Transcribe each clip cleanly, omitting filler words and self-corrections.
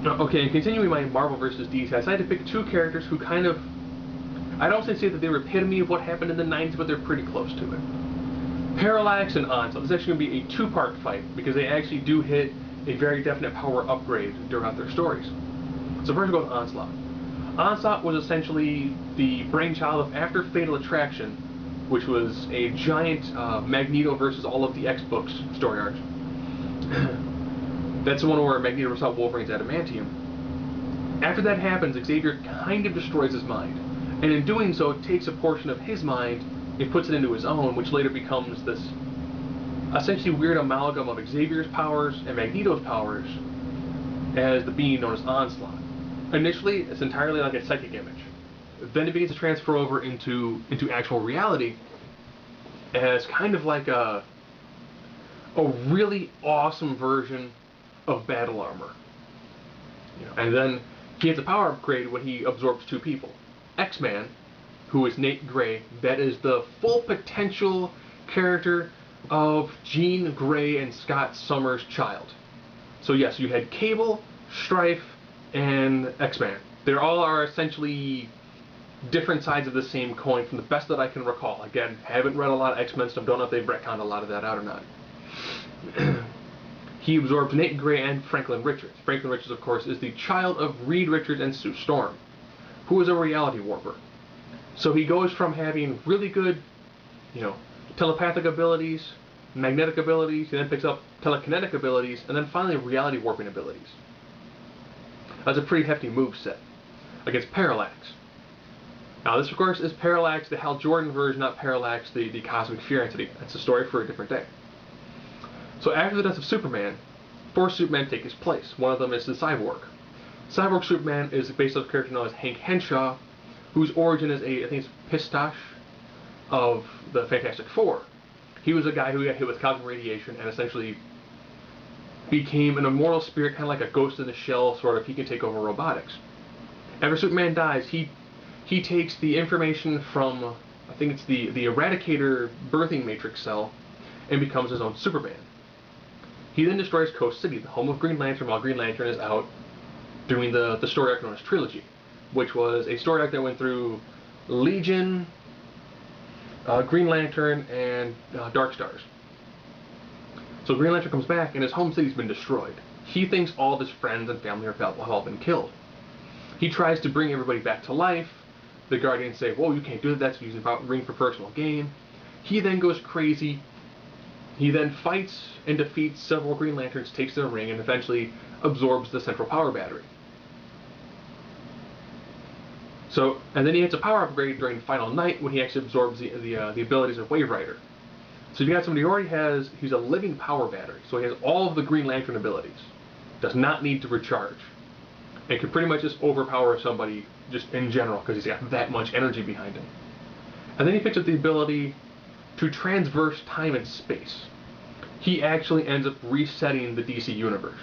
Okay, and continuing my Marvel versus DC, I decided to pick two characters who kind of, I don't say that they were epitome of what happened in the 90s, but they're pretty close to it. Parallax and Onslaught. This is actually going to be a two-part fight, because they actually do hit a very definite power upgrade throughout their stories. So first we'll go with Onslaught. Onslaught was essentially the brainchild of After Fatal Attraction, which was a giant Magneto versus all of the X-Books story arc. That's the one where Magneto sought Wolverine's adamantium. After that happens, Xavier kind of destroys his mind, and in doing so, it takes a portion of his mind and puts it into his own, which later becomes this essentially weird amalgam of Xavier's powers and Magneto's powers as the being known as Onslaught. Initially, it's entirely like a psychic image. Then it begins to transfer over into actual reality as kind of like a really awesome version of battle armor. And then he gets a power upgrade when he absorbs two people. X-Man, who is Nate Gray, that is the full potential character of Jean Grey and Scott Summers' child. So yes, you had Cable, Strife, and X-Man. They all are essentially different sides of the same coin from the best that I can recall. Again, haven't read a lot of X-Men stuff, don't know if they've retconned a lot of that out or not. He absorbs Nate Gray and Franklin Richards. Franklin Richards, of course, is the child of Reed Richards and Sue Storm, who is a reality warper. So he goes from having really good, telepathic abilities, magnetic abilities, he then picks up telekinetic abilities, and then finally reality warping abilities. That's a pretty hefty move set against Parallax. Now this, of course, is Parallax, the Hal Jordan version, not Parallax, the cosmic fear entity. That's a story for a different day. So after the death of Superman, four Supermen take his place. One of them is the Cyborg. Cyborg Superman is based on a character known as Hank Henshaw, whose origin is I think it's Pistache of the Fantastic Four. He was a guy who got hit with cosmic radiation and essentially became an immortal spirit, kind of like a ghost in the shell, sort of. He can take over robotics. After Superman dies, he takes the information from, I think it's the Eradicator birthing matrix cell, and becomes his own Superman. He then destroys Coast City, the home of Green Lantern, while Green Lantern is out doing the story arc known as Trilogy, which was a story arc that went through Legion, Green Lantern, and Dark Stars. So Green Lantern comes back and his home city's been destroyed. He thinks all of his friends and family have all been killed. He tries to bring everybody back to life. The Guardians say, whoa, you can't do that, that's using the ring for personal gain. He then goes crazy. He then fights and defeats several Green Lanterns, takes their ring, and eventually absorbs the central power battery. So, and then he gets a power upgrade during Final Night when he actually absorbs the abilities of Wave Rider. So you got somebody who already has, he's a living power battery, so he has all of the Green Lantern abilities. Does not need to recharge. And can pretty much just overpower somebody just in general because he's got that much energy behind him. And then he picks up the ability to transverse time and space. He actually ends up resetting the DC universe.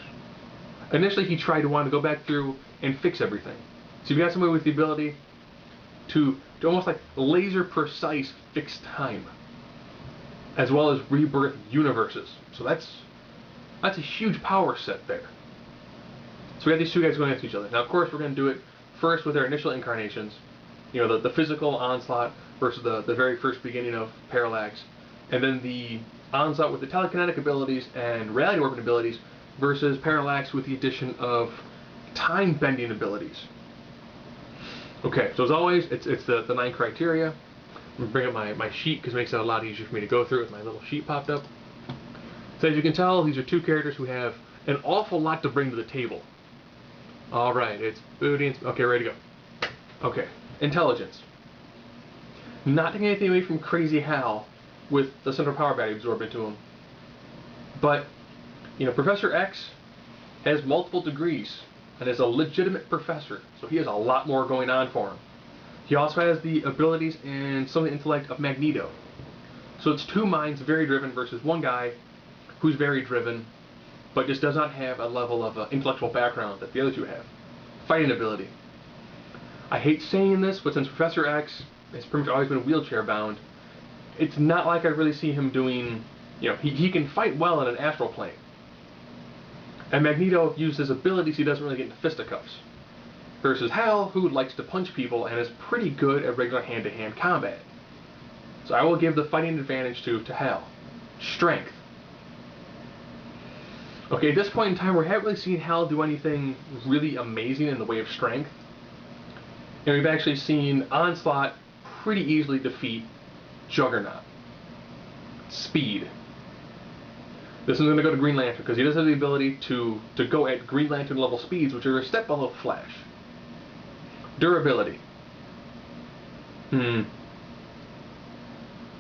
Initially he wanted to go back through and fix everything. So you've got somebody with the ability to almost like laser precise fix time, as well as rebirth universes. So that's a huge power set there. So we got these two guys going against each other. Now of course we're going to do it first with their initial incarnations. The physical Onslaught versus the very first beginning of Parallax. And then the Onslaught with the telekinetic abilities and reality warping abilities versus Parallax with the addition of time bending abilities. Okay, so as always, it's the 9 criteria. I'm going to bring up my sheet because it makes it a lot easier for me to go through with my little sheet popped up. So as you can tell, these are two characters who have an awful lot to bring to the table. Alright, it's Booty and... Okay, ready to go. Okay, intelligence. Not taking anything away from Crazy Hal with the central power battery absorbed into him. But, Professor X has multiple degrees and is a legitimate professor, so he has a lot more going on for him. He also has the abilities and some of the intellect of Magneto. So it's two minds very driven versus one guy who's very driven, but just does not have a level of intellectual background that the other two have. Fighting ability. I hate saying this, but since Professor X has pretty much always been wheelchair bound, it's not like I really see him doing, he can fight well in an astral plane. And Magneto used his abilities, he doesn't really get into fisticuffs. Versus Hal, who likes to punch people and is pretty good at regular hand-to-hand combat. So I will give the fighting advantage to Hal. Strength. Okay, at this point in time, we haven't really seen Hal do anything really amazing in the way of strength. And we've actually seen Onslaught pretty easily defeat Juggernaut. Speed. This is going to go to Green Lantern, because he does have the ability to go at Green Lantern level speeds, which are a step below Flash. Durability. I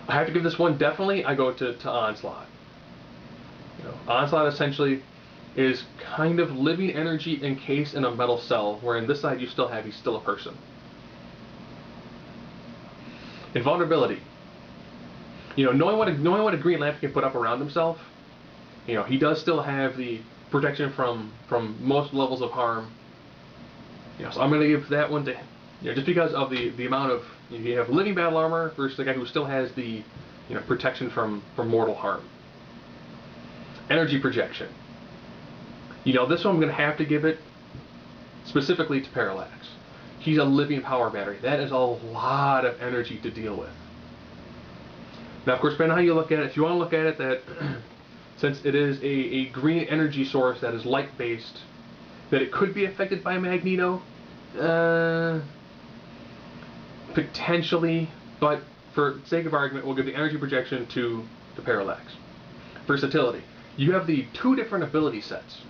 have to give this one definitely, I go to Onslaught. Onslaught essentially is kind of living energy encased in a metal cell, where in this side he's still a person. Invulnerability. Knowing what a Green Lantern can put up around himself, he does still have the protection from most levels of harm. So I'm going to give that one to him. Just because of the amount of, you have living battle armor versus the guy who still has the protection from mortal harm. Energy projection. This one I'm going to have to give it specifically to Parallax. He's a living power battery. That is a lot of energy to deal with. Now, of course, depending on how you look at it, if you want to look at it that since it is a green energy source that is light-based, that it could be affected by Magneto, potentially, but for sake of argument, we'll give the energy projection to Parallax. Versatility. You have the two different ability sets.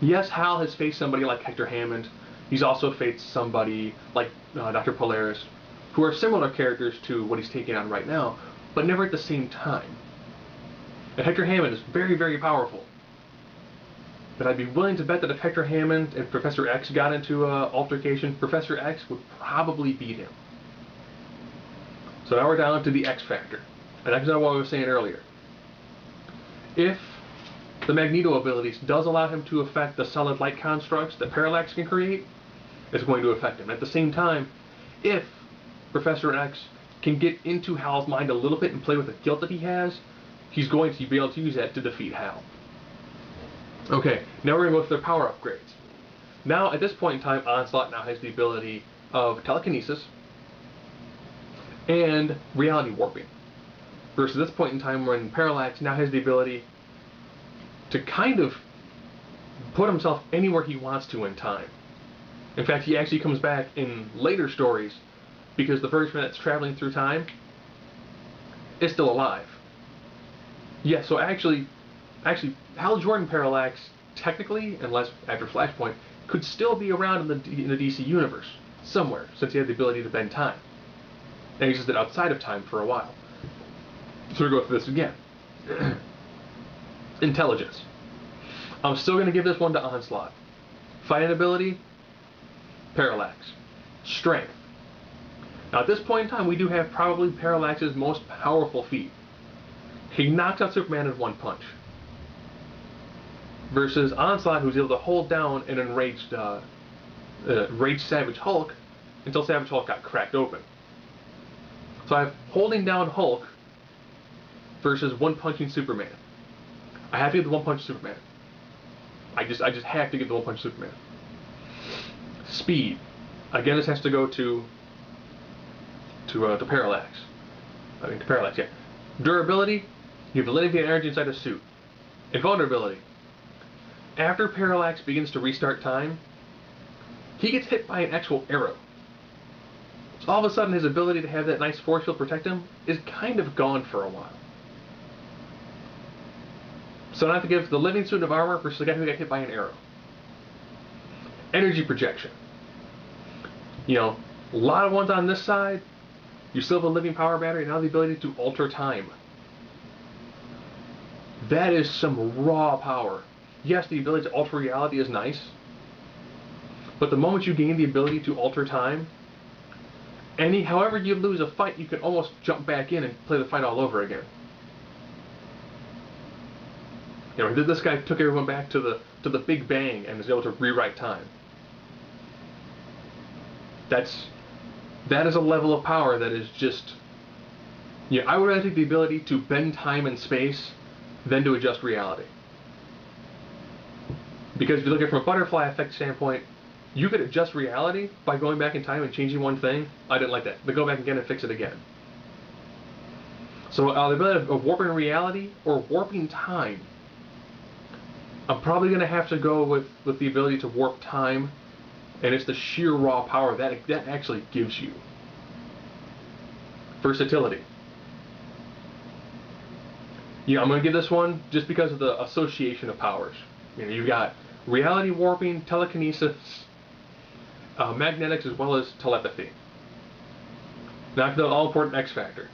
Yes, Hal has faced somebody like Hector Hammond. He's also faced somebody like Dr. Polaris, who are similar characters to what he's taking on right now, but never at the same time. And Hector Hammond is very, very powerful. But I'd be willing to bet that if Hector Hammond and Professor X got into an altercation, Professor X would probably beat him. So now we're down to the X factor. And that's what I was saying earlier. If the Magneto abilities does allow him to affect the solid light constructs that Parallax can create, it's going to affect him. At the same time, if Professor X can get into Hal's mind a little bit and play with the guilt that he has, he's going to be able to use that to defeat Hal. Okay, now we're going to go through their power upgrades. Now, at this point in time, Onslaught now has the ability of telekinesis and reality warping. Versus this point in time when Parallax now has the ability to kind of put himself anywhere he wants to in time. In fact, he actually comes back in later stories because the version that's traveling through time is still alive. Yeah, so actually, Hal Jordan Parallax, technically, unless after Flashpoint, could still be around in the DC universe somewhere, since he had the ability to bend time. And he existed outside of time for a while. So we go through this again. Intelligence. I'm still going to give this one to Onslaught. Fighting ability, Parallax. Strength. Now at this point in time, we do have probably Parallax's most powerful feat. He knocks out Superman in one punch. Versus Onslaught, who's able to hold down an enraged Savage Hulk until Savage Hulk got cracked open. So I have holding down Hulk versus one-punching Superman. I have to give the one-punch Superman. I just have to give the one-punch Superman. Speed. Again, this has to go to Parallax. To Parallax, yeah. Durability. You have the living energy inside a suit. Invulnerability. After Parallax begins to restart time, he gets hit by an actual arrow. So all of a sudden, his ability to have that nice force field protect him is kind of gone for a while. So I have to give the living suit of armor versus the guy who got hit by an arrow. Energy projection. A lot of ones on this side. You still have a living power battery and now the ability to alter time. That is some raw power. Yes, the ability to alter reality is nice. But the moment you gain the ability to alter time, however you lose a fight, you can almost jump back in and play the fight all over again. This guy took everyone back to the Big Bang and was able to rewrite time. That is a level of power that is just... I would rather take the ability to bend time and space than to adjust reality. Because if you look at it from a butterfly effect standpoint, you could adjust reality by going back in time and changing one thing. I didn't like that. But go back again and fix it again. So the ability of warping reality or warping time, I'm probably going to have to go with the ability to warp time, and it's the sheer raw power that actually gives you. Versatility. Yeah, I'm going to give this one just because of the association of powers. You've got reality warping, telekinesis, magnetics, as well as telepathy. Now, the all-important X factor.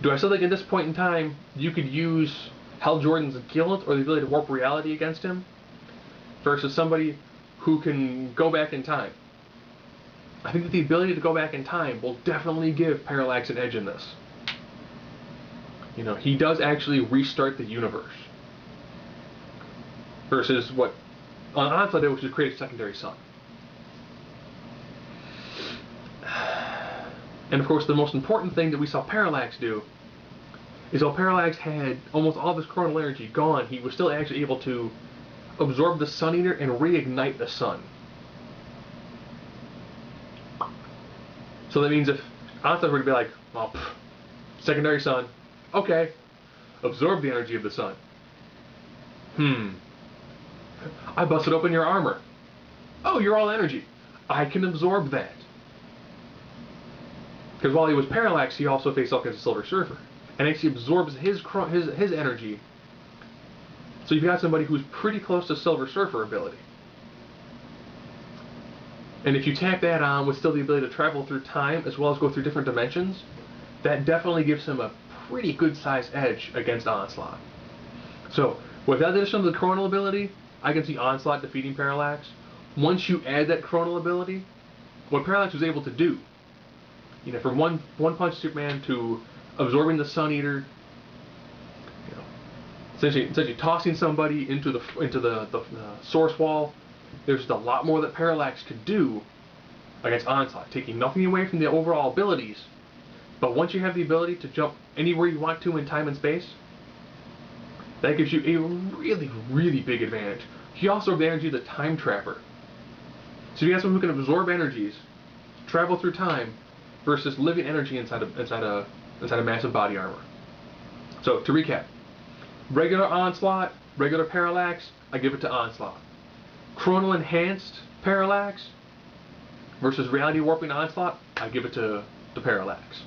Do I still think at this point in time you could use Hal Jordan's guilt or the ability to warp reality against him versus somebody who can go back in time? I think that the ability to go back in time will definitely give Parallax an edge in this. He does actually restart the universe versus what Onslaught did, which is create a secondary sun. And of course, the most important thing that we saw Parallax do is while Parallax had almost all of his coronal energy gone, he was still actually able to absorb the Sun Eater and reignite the sun. So that means if Onslaught were to be like, well, secondary sun, okay, absorb the energy of the sun. I busted open your armor. Oh, you're all energy. I can absorb that. Because while he was Parallax, he also faced off against the Silver Surfer, and actually absorbs his energy. So you've got somebody who's pretty close to Silver Surfer ability. And if you tack that on with still the ability to travel through time as well as go through different dimensions, that definitely gives him a pretty good sized edge against Onslaught. So with that addition of the coronal ability, I can see Onslaught defeating Parallax. Once you add that coronal ability, what Parallax was able to do, from one punch Superman to absorbing the Sun Eater, essentially tossing somebody into the source wall. There's a lot more that Parallax could do against Onslaught, taking nothing away from the overall abilities. But once you have the ability to jump anywhere you want to in time and space, that gives you a really, really big advantage. He also has the energy of the Time Trapper. So you have someone who can absorb energies, travel through time, versus living energy inside a massive body armor. So to recap, regular Onslaught, regular Parallax, I give it to Onslaught. Chronal enhanced Parallax versus reality warping Onslaught, I give it to Parallax.